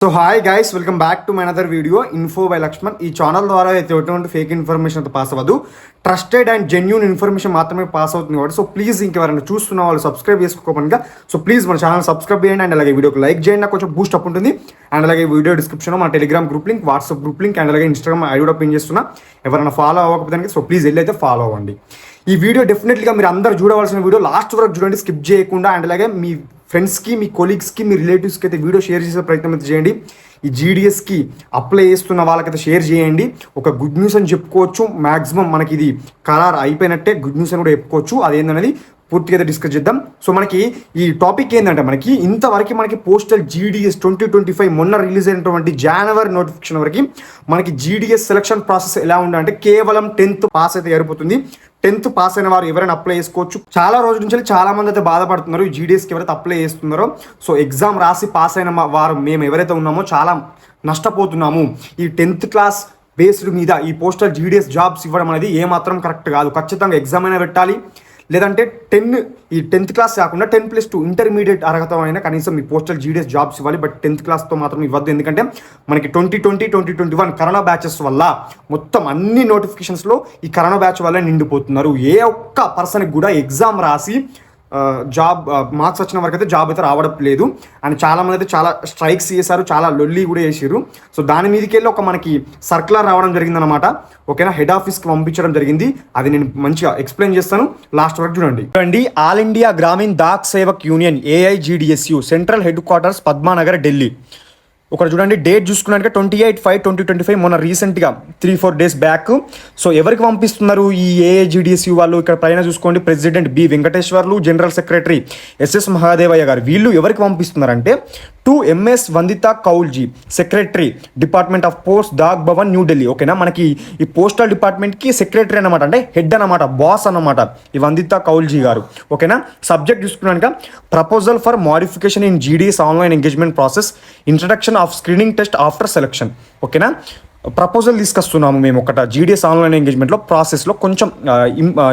So hi guys, welcome back to my another video info by Lakshman. ఈ channel ద్వారా అయితే ఎటువంటి ఫేక్ ఇన్ఫర్మేషన్ అయితే పాస్ అవ్వదు, ట్రస్టెడ్ అండ్ జెన్యూన్ ఇన్ఫర్మేషన్ మాత్రమే పాస్ అవుతుంది కాబట్టి సో ప్లీజ్ ఇంకెవరైనా చూస్తున్న వాళ్ళు సబ్స్క్రైబ్ చేసుకోకుండా సో ప్లీజ్ మన ఛానల్ సబ్స్క్రైబ్ చేయండి అండ్ అలాగే వీడియోకి లైక్ చేయండి, నాకు కొంచెం బూస్ట్ అప్ ఉంటుంది. అండ్ అలాగే వీడియో డిస్క్రిప్షన్లో మన Telegram group link, WhatsApp group link and అలాగే ఇన్స్టాగ్రామ్ ఐడి కూడా పిన్ చేస్తున్నా. ఎవరైనా ఫాలో అవ్వకపోతే సో ప్లీజ్ వెళ్ళి అయితే ఫాలో అవ్వండి. ఈ వీడియో డెఫినెట్గా మీరు అందరూ చూడవలసిన వీడియో, లాస్ట్ వరకు చూడండి, స్కిప్ చేయకుండా. అండ్ అలాగే మీ ఫ్రెండ్స్కి, మీ కొలీగ్స్కి, మీ రిలేటివ్స్కి అయితే వీడియో షేర్ చేసే ప్రయత్నం అయితే చేయండి. ఈ జీడిఎస్కి అప్లై చేస్తున్న వాళ్ళకైతే షేర్ చేయండి. ఒక గుడ్ న్యూస్ అని చెప్పుకోవచ్చు, మ్యాక్సిమం మనకి ఇది ఖరారు అయిపోయినట్టే గుడ్ న్యూస్ అని కూడా చెప్పుకోవచ్చు. అదేంటనేది పూర్తిగా అయితే డిస్కస్ చేద్దాం. సో మనకి ఈ టాపిక్ ఏంటంటే, మనకి ఇంతవరకు మనకి పోస్టల్ జీడిఎస్ 2025 మొన్న రిలీజ్ అయినటువంటి జనవరి నోటిఫికేషన్ వరకు మనకి జీడిఎస్ సెలక్షన్ ప్రాసెస్ ఎలా ఉందంటే కేవలం 10th పాస్ అయితే సరిపోతుంది. 10th పాస్ అయిన వారు ఎవరైనా అప్లై చేసుకోవచ్చు. చాలా రోజుల నుంచి చాలా మంది అయితే బాధపడుతున్నారు ఈ జీడిఎస్కి ఎవరైతే అప్లై చేస్తున్నారో. సో ఎగ్జామ్ రాసి పాస్ అయిన వారు మేము ఎవరైతే ఉన్నామో చాలా నష్టపోతున్నాము. ఈ 10th క్లాస్ బేస్డ్ మీద ఈ పోస్టల్ జీడిఎస్ జాబ్స్ ఇవ్వడం అనేది ఏమాత్రం కరెక్ట్ కాదు. ఖచ్చితంగా ఎగ్జామ్ అయినా పెట్టాలి, లేదంటే 10th క్లాస్ కాకుండా 10+2 ఇంటర్మీడియట్ అర్హత అయినా కనీసం మీ పోస్టల్ జీడిఎస్ జాబ్స్ ఇవ్వాలి. బట్ 10th క్లాస్తో మాత్రం ఇవ్వద్దు. ఎందుకంటే మనకి 2020, 2021 కరోనా బ్యాచెస్ వల్ల మొత్తం అన్ని నోటిఫికేషన్స్లో ఈ కరోనా బ్యాచ్ వల్ల నిండిపోతున్నారు. ఏ ఒక్క పర్సన్కి కూడా ఎగ్జామ్ రాసి జాబ్ మార్క్స్ వచ్చిన వరకు అయితే జాబ్ అయితే రావడం లేదు. అండ్ చాలామంది అయితే చాలా స్ట్రైక్స్ చేశారు, చాలా లొల్లి కూడా చేసారు. సో దాని మీదకి వెళ్ళి ఒక మనకి సర్క్యులర్ రావడం జరిగిందనమాట. ఓకేనా, హెడ్ ఆఫీస్కి పంపించడం జరిగింది. అది నేను మంచిగా ఎక్స్ప్లెయిన్ చేస్తాను, లాస్ట్ వరకు చూడండి. All India Gramin Dak Sevak union AIGDSU central headquarters Padmanagar, Delhi. ఒకటి చూడండి, డేట్ చూసుకున్నాక 28/5/2025 మొన్న రీసెంట్గా 3-4 డేస్ బ్యాక్. సో ఎవరికి పంపిస్తున్నారు ఈ AIGDSU వాళ్ళు? ఇక్కడ పైన చూసుకోండి, president B Venkateswarlu, general secretary SS Mahadevaiah garu. వీళ్ళు ఎవరికి పంపిస్తున్నారంటే to MS Vandita Kaulji, secretary department of post, Dak Bhavan, New Delhi. ఓకేనా, మనకి ఈ పోస్టల్ డిపార్ట్మెంట్కి సెక్రటరీ అనమాట, అంటే హెడ్ అనమాట, బాస్ అనమాట ఈ వందితా కౌల్జీ గారు. ఓకేనా, సబ్జెక్ట్ చూసుకున్నాక proposal for modification in GDS online engagement process, introduction of screening test after selection. ఓకేనా, ప్రపోజల్ తీసుకొస్తున్నాము మేము ఒకట GDS ఆన్లైన్ ఎంగేజ్మెంట్లో ప్రాసెస్లో కొంచెం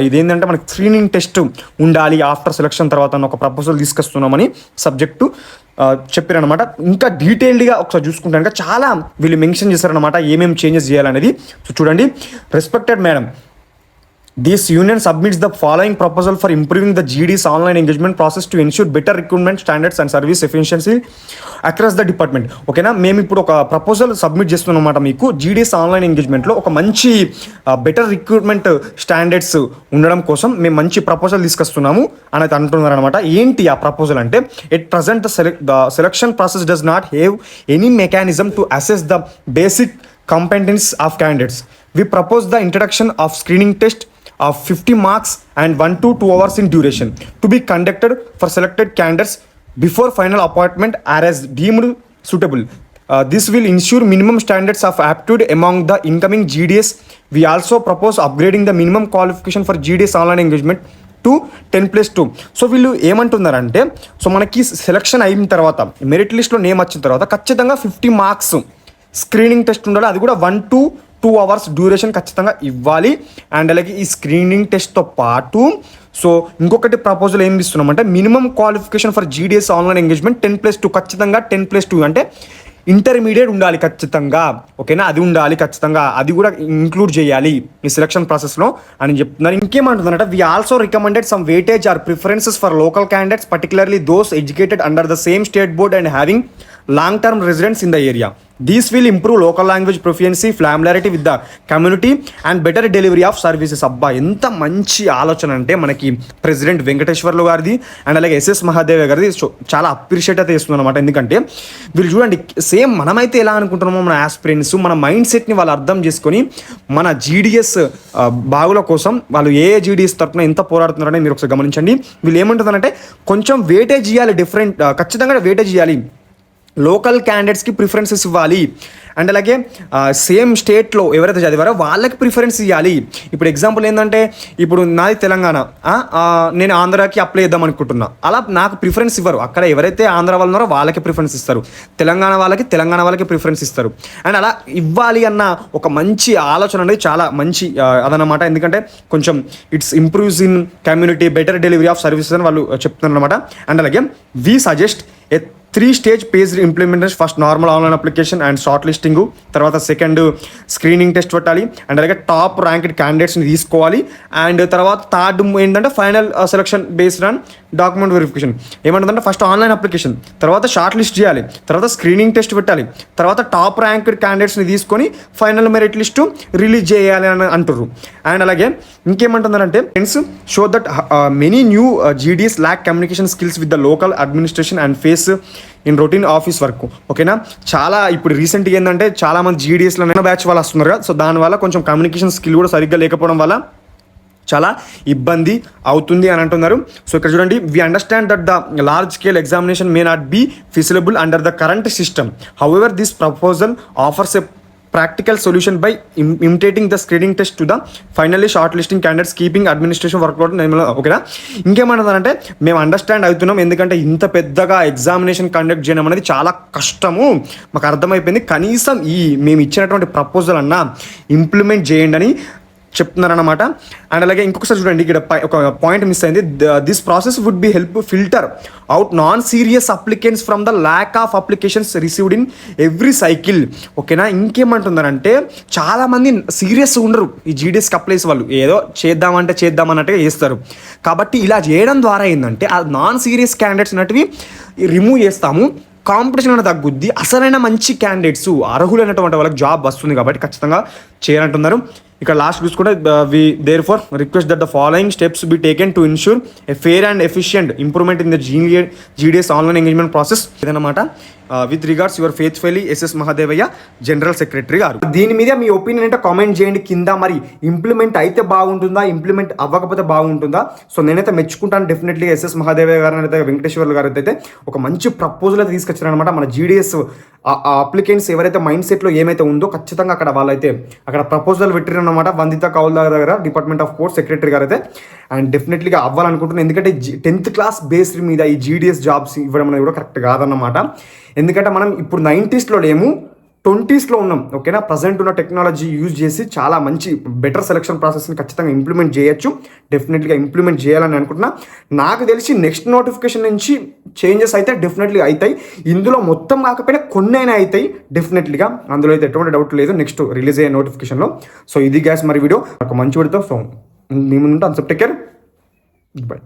ఇదేంటంటే మనకి స్క్రీనింగ్ టెస్ట్ ఉండాలి ఆఫ్టర్ సెలక్షన్ తర్వాత ఒక ప్రపోజల్ తీసుకొస్తున్నామని సబ్జెక్టు చెప్పారనమాట. ఇంకా డీటెయిల్డ్గా ఒకసారి చూసుకుంటాను, చాలా వీళ్ళు మెన్షన్ చేశారనమాట ఏమేమి చేంజెస్ చేయాలనేది. సో చూడండి, respected madam, this union submits the following proposal for improving the GDS online engagement process to ensure better recruitment standards and service efficiency across the department. ఓకేనా, మేము ఇప్పుడు ఒక ప్రపోజల్ సబ్మిట్ చేస్తున్నామన్నమాట మీకు GDS online ఎంగేజ్మెంట్లో ఒక మంచి better recruitment standards ఉండడం కోసం మేము మంచి ప్రపోజల్ తీసుకొస్తున్నాము అని అయితే అంటున్నారనమాట. ఏంటి ఆ ప్రపోజల్ అంటే, at present the selection process does not have any mechanism to assess the basic competence of candidates. We propose the introduction of screening test of 50 marks and 1 to 2 hours in duration to be conducted for selected candidates before final appointment as deemed suitable. This will ensure minimum standards of aptitude among the incoming GDS. We also propose upgrading the minimum qualification for GDS online engagement to 10+2. So వీళ్ళు ఏమంటున్నారంటే, so మనకి selection అయిన తర్వాత merit లిస్ట్లో name వచ్చిన తర్వాత ఖచ్చితంగా 50 marks screening test ఉండాలి. అది కూడా 1 to 2 hours డ్యూరేషన్ ఖచ్చితంగా ఇవ్వాలి. అండ్ అలాగే ఈ స్క్రీనింగ్ టెస్ట్తో పాటు సో ఇంకొకటి ప్రపోజల్ ఏం ఇస్తున్నామంటే, minimum qualification for GDS online engagement 10+2, ఖచ్చితంగా 10+2 అంటే ఇంటర్మీడియట్ ఉండాలి ఖచ్చితంగా. ఓకేనా, అది ఉండాలి ఖచ్చితంగా, అది కూడా ఇంక్లూడ్ చేయాలి ఈ సెలక్షన్ ప్రాసెస్లో అని చెప్తున్నారు. ఇంకేమంటుందంటే, we also recommended some weightage or preferences for local candidates, particularly those educated under the same state board and having long-term residence in the area. These will improve local language proficiency, familiarity with the community and better delivery of services. అబ్బా, ఎంత మంచి ఆలోచన అంటే మనకి president Venkateswarlu గారిది and అలాగే SS Mahadev గారిది. చాలా అప్రిషియేట్ అయితే చేస్తుంది అనమాట. ఎందుకంటే వీళ్ళు చూడండి, సేమ్ మనమైతే ఎలా అనుకుంటున్నామో మన ఆస్పిరెంట్స్, మన మైండ్ సెట్ని వాళ్ళు అర్థం చేసుకొని మన GDS బాగుల కోసం వాళ్ళు GDS తరఫున ఎంత పోరాడుతున్నారని మీరు ఒకసారి గమనించండి. వీళ్ళు ఏమంటుందంటే, కొంచెం వెయిటేజ్ ఇవ్వాలి, డిఫరెంట్ ఖచ్చితంగా వెయిటేజ్ ఇవ్వాలి, లోకల్ క్యాండిడేట్స్కి ప్రిఫరెన్సెస్ ఇవ్వాలి. అండ్ అలాగే సేమ్ స్టేట్లో ఎవరైతే చదివారో వాళ్ళకి ప్రిఫరెన్స్ ఇవ్వాలి. ఇప్పుడు ఎగ్జాంపుల్ ఏంటంటే, ఇప్పుడు నాది తెలంగాణ, నేను ఆంధ్రాకి అప్లై చేద్దాం అనుకుంటున్నా, అలా నాకు ప్రిఫరెన్స్ ఇవ్వరు. అక్కడ ఎవరైతే ఆంధ్ర వాళ్ళు ఉన్నారో వాళ్ళకి ప్రిఫరెన్స్ ఇస్తారు, తెలంగాణ వాళ్ళకి ప్రిఫరెన్స్ ఇస్తారు. అండ్ అలా ఇవ్వాలి అన్న ఒక మంచి ఆలోచన అనేది చాలా మంచి అదనమాట. ఎందుకంటే కొంచెం it's improves in community, better delivery of services అని వాళ్ళు చెప్తున్నారు అనమాట. అండ్ అలాగే we suggest 3 stage phased implementation. First normal online application and shortlisting, తర్వాత సెకండ్ స్క్రీనింగ్ టెస్ట్ పెట్టాలి, అండ్ అలాగే టాప్ ర్యాంక్డ్ క్యాండిడేట్స్ని తీసుకోవాలి, అండ్ తర్వాత థర్డ్ ఏంటంటే final selection based on document verification. ఏమంటుందంటే ఫస్ట్ ఆన్లైన్ అప్లికేషన్, తర్వాత షార్ట్ లిస్ట్ చేయాలి, తర్వాత స్క్రీనింగ్ టెస్ట్ పెట్టాలి, తర్వాత టాప్ ర్యాంక్డ్ క్యాండిడేట్స్ని తీసుకొని ఫైనల్ మెరిట్ లిస్టు రిలీజ్ చేయాలి అని అంటారు. అండ్ అలాగే ఇంకేమంటున్నారంటే friends show that many new GDS lack communication skills with the local administration and face in routine office work. ఓకేనా, చాలా ఇప్పుడు రీసెంట్గా ఏంటంటే చాలా మంది జీడీఎస్లో బ్యాచ్ వాళ్ళు వస్తున్నారు కదా, సో దానివల్ల కొంచెం కమ్యూనికేషన్ స్కిల్ కూడా సరిగ్గా లేకపోవడం వల్ల చాలా ఇబ్బంది అవుతుంది అని అంటున్నారు. సో ఇక్కడ చూడండి, we understand that the large scale examination may not be feasible under the current system. However this proposal offers a practical solution by imitating the screening test to the finally shortlisting candidates, keeping administration workload. ఓకేనా, ఇంకేమంటారంటే మేము understand అవుతున్నాం, ఎందుకంటే ఇంత పెద్దగా examination conduct చేయడం అనేది చాలా కష్టము, మాకు అర్థమైపోయింది, కనీసం మేము ఇచ్చినటువంటి ప్రపోజల్ అన్నా ఇంప్లిమెంట్ చేయండి అని చెప్తున్నారన్నమాట. అండ్ అలాగే ఇంకొకసారి చూడండి, ఇక్కడ ఒక పాయింట్ మిస్ అయింది. This process would be help filter out non serious applicants from the lack of applications received in every cycle. ఓకేనా, ఇంకేమంటున్నారంటే చాలామంది సీరియస్ ఉండరు ఈ జీడీఎస్కి అప్లైస్ వాళ్ళు, ఏదో చేద్దామన్నట్టుగా చేస్తారు. కాబట్టి ఇలా చేయడం ద్వారా ఏంటంటే ఆ నాన్ సీరియస్ క్యాండిడేట్స్ అన్నటివి రిమూవ్ చేస్తాము, కాంపిటీషన్ అనేది తగ్గుద్ది, అసలైన మంచి క్యాండిడేట్స్ అర్హులైనటువంటి వాళ్ళకి జాబ్ వస్తుంది. కాబట్టి ఖచ్చితంగా చేయాలంటున్నారు. ఇక్కడ లాస్ట్ చూసుకుంటే we therefore request that the following steps be taken to ensure a fair and efficient improvement in the GDS online engagement process. ఇదన్నమాట. With regards your faithfully SS Mahadevaiah, general secretary garu. దీని మీద మీ opinion అంటే comment చేయండి కింద. మరి implement అయితే బాగుంటుందా, implement అవ్వకపోతే బాగుంటుందా? సో నేనైతే మెచ్చుకుంటాను డెఫినెట్లీ ఎస్ఎస్ మహాదేవయ్య గారు అయితే, వెంకటేశ్వర్లు గారు అయితే ఒక మంచి ప్రపోజల్ అయితే తీసుకొచ్చారనమాట. మన జీడీఎస్ అప్లికెంట్స్ ఎవరైతే మైండ్ సెట్లో ఏమైతే ఉందో ఖచ్చితంగా అక్కడ వాళ్ళైతే అక్కడ ప్రపోజల్ పెట్టిరన్నమాట. వందిత కౌల్ దగ్గర డిపార్ట్మెంట్ ఆఫ్ కోర్స్ సెక్రటరీ గారు అయితే. అండ్ డెఫినెట్లీగా అవ్వాలనుకుంటున్నాను, ఎందుకంటే 10th క్లాస్ బేస్డ్ మీద ఈ జీడీఎస్ జాబ్స్ ఇవ్వడం అనేది కూడా కరెక్ట్ కాదన్నమాట. ఎందుకంటే మనం ఇప్పుడు 90sలో లేము, 20sలో ఉన్నాం. ఓకేనా, ప్రజెంట్ ఉన్న టెక్నాలజీ యూజ్ చేసి చాలా మంచి బెటర్ సెలక్షన్ ప్రాసెస్ని ఖచ్చితంగా ఇంప్లిమెంట్ చేయొచ్చు. డెఫినెట్లీగా ఇంప్లిమెంట్ చేయాలని అనుకుంటున్నా. నాకు తెలిసి నెక్స్ట్ నోటిఫికేషన్ నుంచి చేంజెస్ అయితే డెఫినెట్లీ అవుతాయి. ఇందులో మొత్తం కాకపోయినా కొన్ని అయినా అవుతాయి డెఫినెట్లీగా, అందులో అయితే ఎటువంటి డౌట్ లేదు నెక్స్ట్ రిలీజ్ అయ్యే నోటిఫికేషన్లో. సో ఇది గ్యాస్ మరి వీడియో ఒక మంచి వీడియోతో సో మీ ముందు అంత టేక్ కేర్, బాయ్.